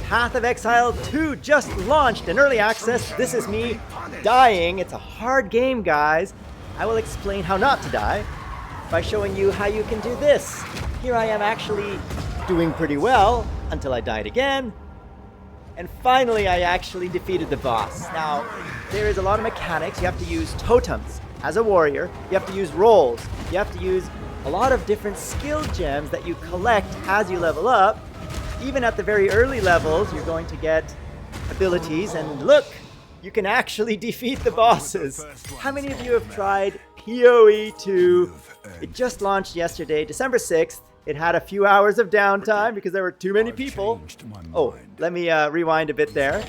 Path of Exile 2 just launched in early access. This is me dying. It's a hard game, guys. I will explain how not to die by showing you how you can do this. Here I am actually doing pretty well until I died again. And finally, I actually defeated the boss. Now, there is a lot of mechanics. You have to use totems as a warrior. You have to use rolls. You have to use a lot of different skill gems that you collect as you level up. Even at the very early levels, you're going to get abilities. And look, you can actually defeat the bosses. How many of you have tried PoE 2? It just launched yesterday, December 6th. It had a few hours of downtime because there were too many people. Oh, let me rewind a bit there.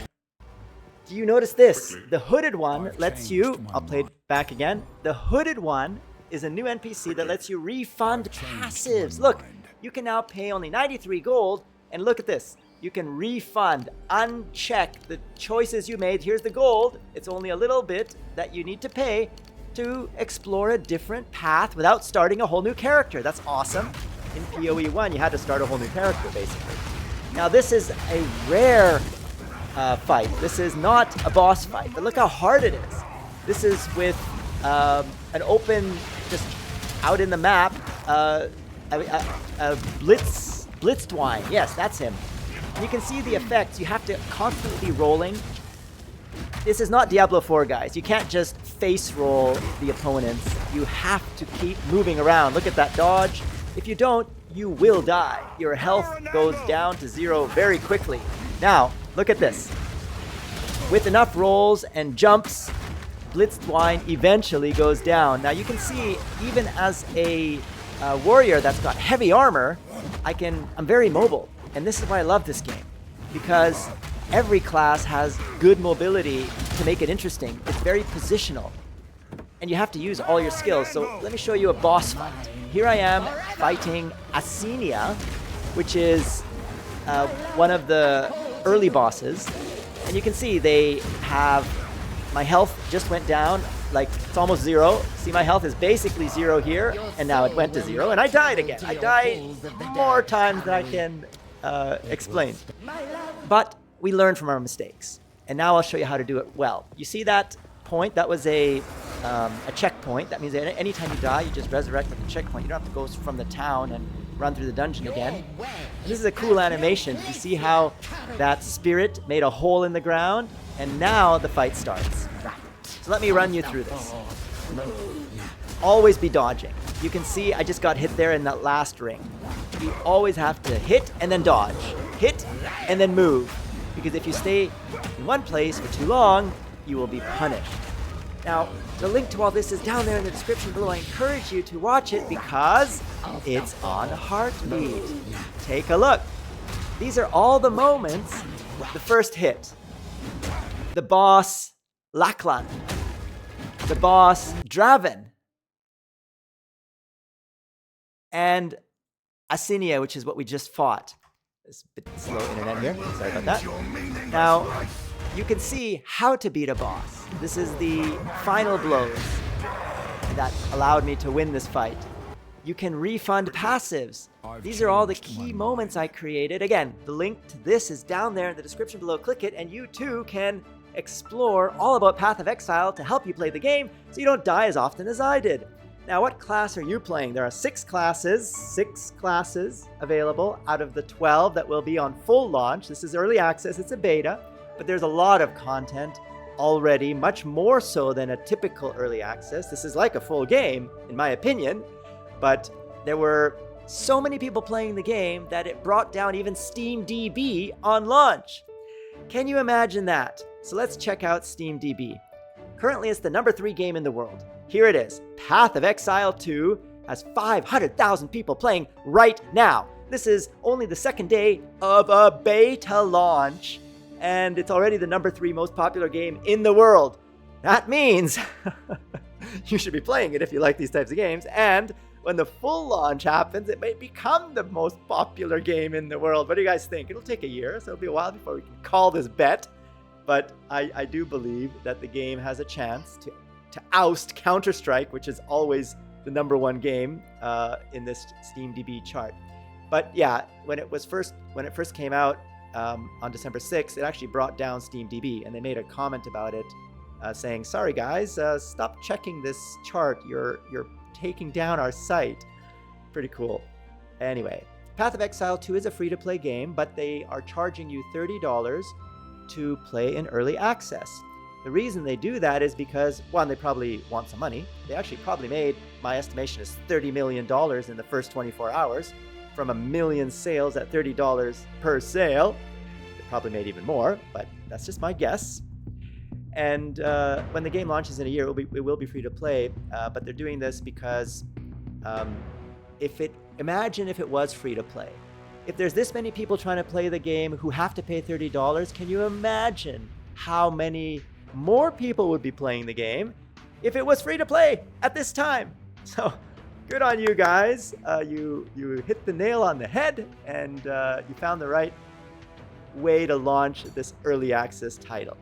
Do you notice this? The hooded one lets you, I'll play it back again. The hooded one is a new NPC that lets you refund passives. Look, you can now pay only 93 gold, and look at this. You can refund, uncheck the choices you made. Here's the gold. It's only a little bit that you need to pay to explore a different path without starting a whole new character. That's awesome. In PoE 1, you had to start a whole new character, basically. Now, this is a rare fight. This is not a boss fight, but look how hard it is. This is with an open, just out in the map, Blitztwine. Yes, that's him. And you can see the effects. You have to constantly be rolling. This is not Diablo 4, guys. You can't just face roll the opponents. You have to keep moving around. Look at that dodge. If you don't, you will die. Your health goes down to 0 very quickly. Now, look at this. With enough rolls and jumps, Blitztwine eventually goes down. Now you can see, even as a warrior that's got heavy armor, I'm very mobile. And this is why I love this game. Because every class has good mobility to make it interesting. It's very positional. And you have to use all your skills. So let me show you a boss fight. Here I am fighting Asinia, which is one of the early bosses. And you can see they have, my health just went down, like it's almost 0. See, my health is basically 0 here, and now it went to 0, and I died again. I died more times than I can explain. But we learn from our mistakes. And now I'll show you how to do it well. You see that point? That was a checkpoint. That means that anytime you die, you just resurrect at the checkpoint. You don't have to go from the town and run through the dungeon again. And this is a cool animation. You see how that spirit made a hole in the ground, and now the fight starts. So let me run you through this. Always be dodging. You can see I just got hit there in that last ring. You always have to hit and then dodge. Hit and then move. Because if you stay in one place for too long, you will be punished. Now, the link to all this is down there in the description below. I encourage you to watch it because it's on Heartbeat. Take a look. These are all the moments. The first hit. The boss, Laklan. The boss, Draven. And Asinia, which is what we just fought. It's a bit slow internet here. Sorry about that. Now, you can see how to beat a boss. This is the final blows that allowed me to win this fight. You can refund passives. These are all the key moments I created. Again, the link to this is down there in the description below. Click it, and you too can explore all about Path of Exile to help you play the game so you don't die as often as I did. Now, what class are you playing? There are 6 classes available out of the 12 that will be on full launch. This is early access, it's a beta, but there's a lot of content already, much more so than a typical early access. This is like a full game, in my opinion, but there were so many people playing the game that it brought down even SteamDB on launch. Can you imagine that? So let's check out SteamDB. Currently, it's the number 3 game in the world. Here it is. Path of Exile 2 has 500,000 people playing right now. This is only the second day of a beta launch, and it's already the number 3 most popular game in the world. That means you should be playing it if you like these types of games, and when the full launch happens, it may become the most popular game in the world. What do you guys think? It'll take a year, so it'll be a while before we can call this bet, but I do believe that the game has a chance to oust Counter-Strike, which is always the number 1 game in this SteamDB chart. But yeah, when it first came out, on December 6th, it actually brought down SteamDB, and they made a comment about it saying, sorry guys, stop checking this chart. You're taking down our site. Pretty cool. Anyway, Path of Exile 2 is a free-to-play game, but they are charging you $30 to play in early access. The reason they do that is because, one, they probably want some money. They actually probably made, my estimation is $30 million in the first 24 hours from 1 million sales at $30 per sale. They probably made even more, but that's just my guess. And when the game launches in a year, it will be free to play, but they're doing this because imagine if it was free to play. If there's this many people trying to play the game who have to pay $30, can you imagine how many more people would be playing the game if it was free to play at this time? So good on you guys. You hit the nail on the head, and you found the right way to launch this early access title.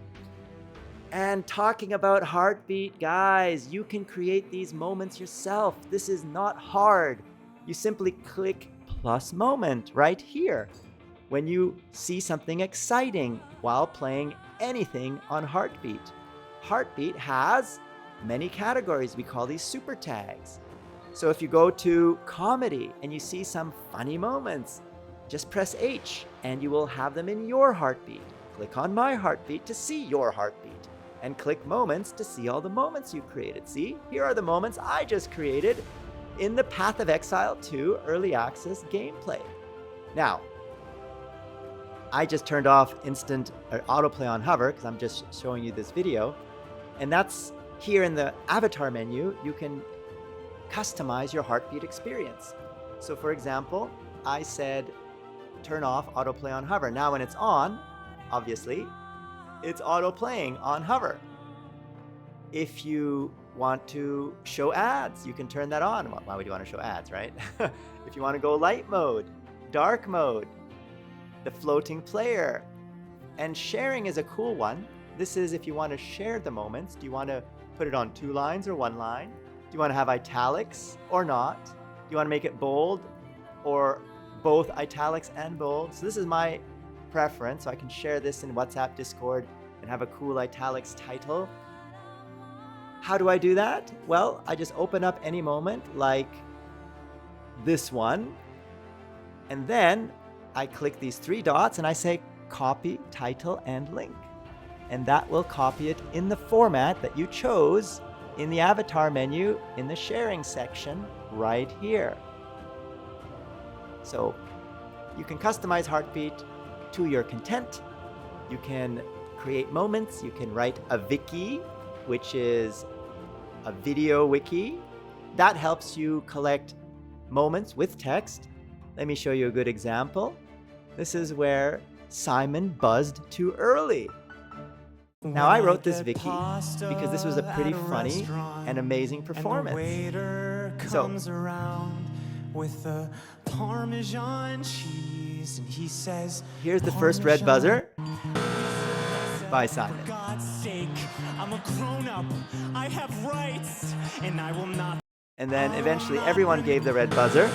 And talking about Heartbeat, guys, you can create these moments yourself. This is not hard. You simply click plus moment right here when you see something exciting while playing anything on Heartbeat. Heartbeat has many categories. We call these super tags. So if you go to comedy and you see some funny moments, just press H and you will have them in your Heartbeat. Click on my Heartbeat to see your Heartbeat, and click moments to see all the moments you created. See, here are the moments I just created in the Path of Exile 2 early access gameplay. Now, I just turned off instant autoplay on hover because I'm just showing you this video. And that's here in the avatar menu. You can customize your Heartbeat experience. So for example, I said turn off autoplay on hover. Now when it's on, obviously, it's auto playing on hover. If you want to show ads, you can turn that on. Why would you want to show ads, right? If you want to go light mode, dark mode, the floating player, and sharing is a cool one. This is if you want to share the moments. Do you want to put it on 2 lines or 1 line? Do you want to have italics or not? Do you want to make it bold or both italics and bold? So this is my preference. So I can share this in WhatsApp, Discord, and have a cool italics title. How do I do that? Well, I just open up any moment like this one, and then I click these 3 dots and I say copy title and link. And that will copy it in the format that you chose in the avatar menu in the sharing section right here. So you can customize Heartbeat to your content. You can create moments. You can write a wiki, which is a video wiki. That helps you collect moments with text. Let me show you a good example. This is where Simon buzzed too early. Now I wrote this wiki because this was a pretty funny and amazing performance. So with the Parmesan cheese, and he says, here's the first red buzzer by Simon. For God's sake, I'm a grown-up. I have rights, and I will not. And then eventually everyone gave the red buzzer.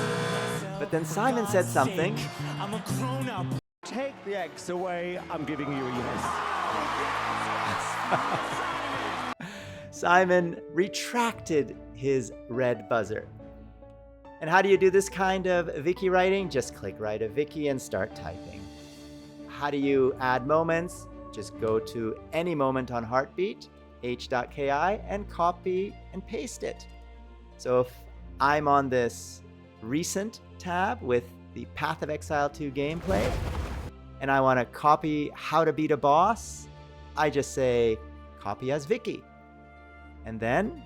But then Simon said something. I'm a grown-up. Take the X away. I'm giving you a yes. Simon retracted his red buzzer. And how do you do this kind of wiki writing? Just click write a wiki and start typing. How do you add moments? Just go to any moment on Heartbeat, h.ki, and copy and paste it. So if I'm on this recent tab with the Path of Exile 2 gameplay, and I want to copy how to beat a boss, I just say copy as wiki. And then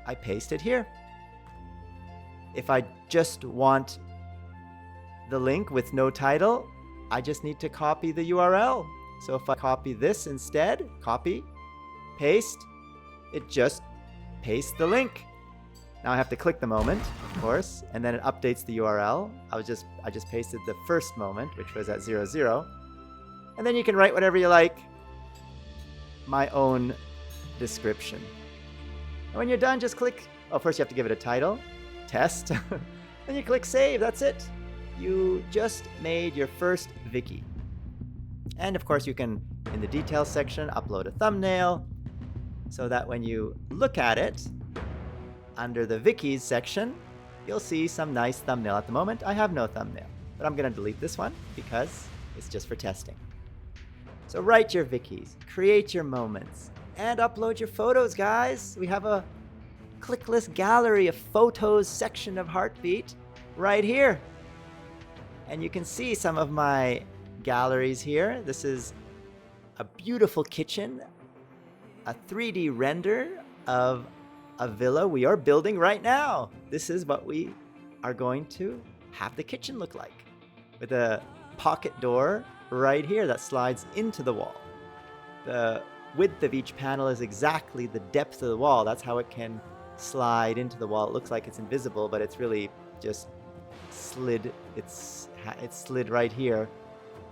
I paste it here. If I just want the link with no title, I just need to copy the URL. So if I copy this instead, copy, paste, it just pastes the link. Now I have to click the moment, of course, and then it updates the URL. I just pasted the first moment, which was at 00. And then you can write whatever you like. My own description. And when you're done, just click, first you have to give it a title, test, then you click save, that's it. you just made your first Viki. And of course you can, in the details section, upload a thumbnail so that when you look at it, under the Vikis section, you'll see some nice thumbnail. At the moment, I have no thumbnail, but I'm going to delete this one because it's just for testing. So write your Vikis, create your moments, and upload your photos, guys. We have a clickless gallery of photos section of Heartbeat right here. And you can see some of my galleries here. This is a beautiful kitchen, a 3D render of a villa we are building right now. This is what we are going to have the kitchen look like, with a pocket door right here that slides into the wall. The width of each panel is exactly the depth of the wall. That's how it can slide into the wall. It looks like it's invisible, but it's really just slid. It's slid right here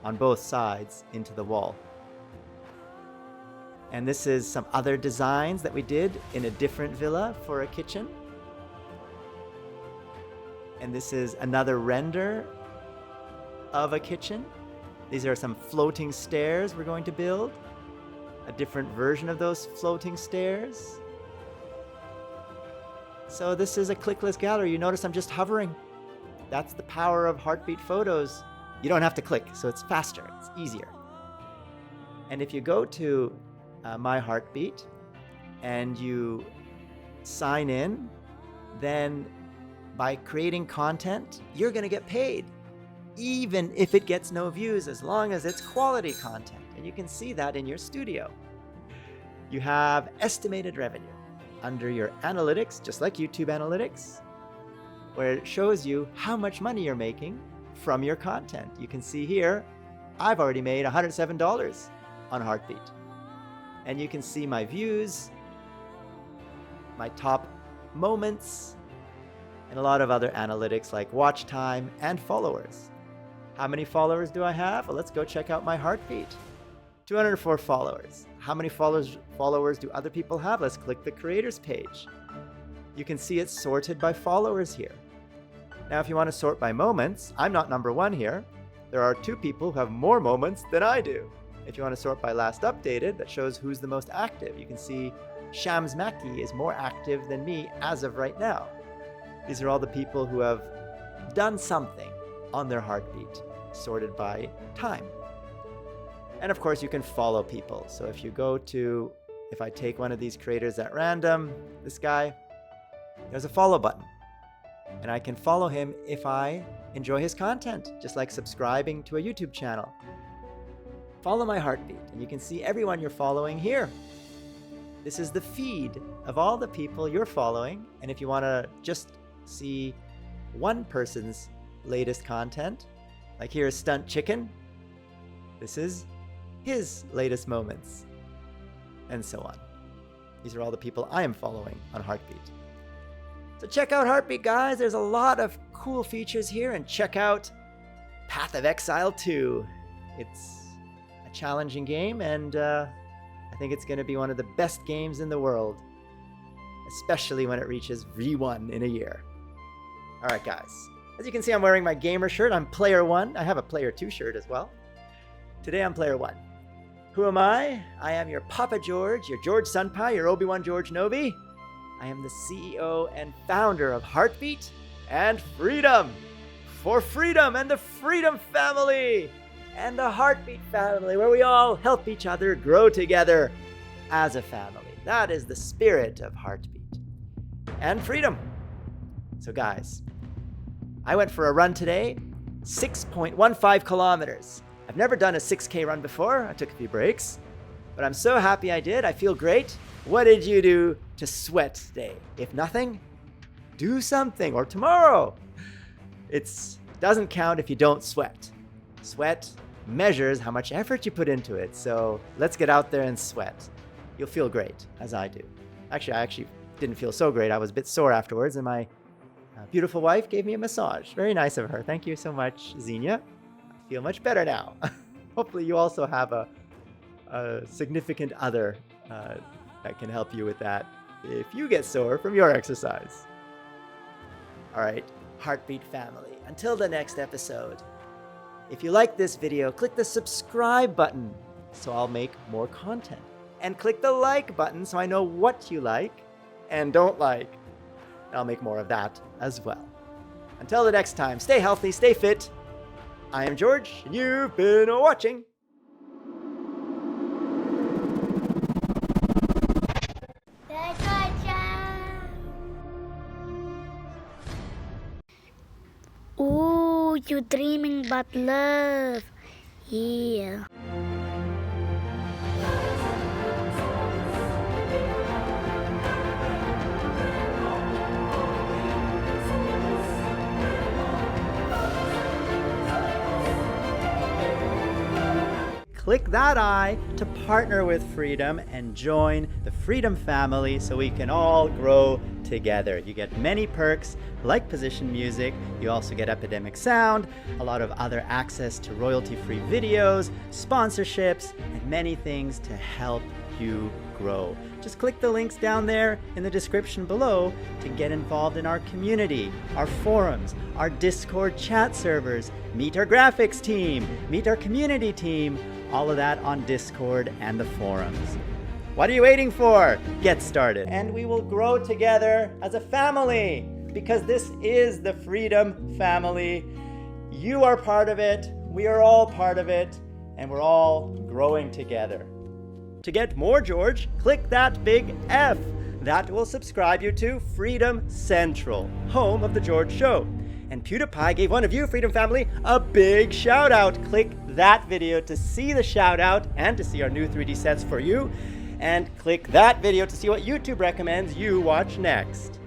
on both sides into the wall. And this is some other designs that we did in a different villa for a kitchen. And this is another render of a kitchen. These are some floating stairs we're going to build. A different version of those floating stairs. So this is a clickless gallery. You notice I'm just hovering. That's the power of Heartbeat photos. You don't have to click, so it's faster, it's easier. And if you go to My Heartbeat and you sign in, then by creating content, you're going to get paid, even if it gets no views, as long as it's quality content. And you can see that in your studio. You have estimated revenue under your analytics, just like YouTube analytics, where it shows you how much money you're making from your content. You can see here, I've already made $107 on Heartbeat. And you can see my views, my top moments, and a lot of other analytics like watch time and followers. How many followers do I have? Well, let's go check out my Heartbeat. 204 followers. How many followers do other people have? Let's click the creators page. You can see it's sorted by followers here. Now, if you want to sort by moments, I'm not number one here. There are 2 people who have more moments than I do. If you want to sort by last updated, that shows who's the most active. You can see Shams Maki is more active than me as of right now. These are all the people who have done something on their Heartbeat, sorted by time. And of course, you can follow people. So if you go to, if I take one of these creators at random, this guy, there's a follow button. And I can follow him if I enjoy his content, just like subscribing to a YouTube channel. Follow My Heartbeat, and you can see everyone you're following here. This is the feed of all the people you're following. And if you want to just see one person's latest content, like here's Stunt Chicken, this is his latest moments, and so on. These are all the people I am following on Heartbeat. So check out Heartbeat, guys. There's a lot of cool features here, and check out Path of Exile 2. It's a challenging game, and I think it's going to be one of the best games in the world, especially when it reaches V1 in a year. All right, guys. As you can see, I'm wearing my gamer shirt. I'm Player 1. I have a Player 2 shirt as well. Today, I'm Player 1. Who am I? I am your Papa George, your George Sunpie, your Obi-Wan George Nobi. I am the CEO and founder of Heartbeat and Freedom. For freedom and the Freedom family and the Heartbeat family, where we all help each other grow together as a family. That is the spirit of Heartbeat and Freedom. So guys, I went for a run today, 6.15 kilometers. I've never done a 6K run before. I took a few breaks, but I'm so happy I did. I feel great. What did you do to sweat today? If nothing, do something, or tomorrow. It doesn't count if you don't sweat. Sweat measures how much effort you put into it. So let's get out there and sweat. You'll feel great, as I do. Actually, I didn't feel so great. I was a bit sore afterwards, and my beautiful wife gave me a massage. Very nice of her. Thank you so much, Asinia. I feel much better now. Hopefully you also have a significant other that can help you with that if you get sore from your exercise. All right, Heartbeat family. Until the next episode. If you like this video, click the subscribe button so I'll make more content. And click the like button so I know what you like and don't like. I'll make more of that as well. Until the next time, stay healthy, stay fit. I am George, and you've been watching. Ooh, you dreaming about love. Yeah. Click that eye to partner with Freedom and join the Freedom family so we can all grow together. You get many perks like position music, you also get Epidemic Sound, a lot of other access to royalty-free videos, sponsorships, and many things to help you grow. Just click the links down there in the description below to get involved in our community, our forums, our Discord chat servers, meet our graphics team, meet our community team, all of that on Discord and the forums. What are you waiting for? Get started. And we will grow together as a family because this is the Freedom family. You are part of it, we are all part of it, and we're all growing together. To get more George, click that big F. That will subscribe you to Freedom Central, home of The George Show. And PewDiePie gave one of you, Freedom Family, a big shout out. Click that video to see the shout out and to see our new 3D sets for you. And click that video to see what YouTube recommends you watch next.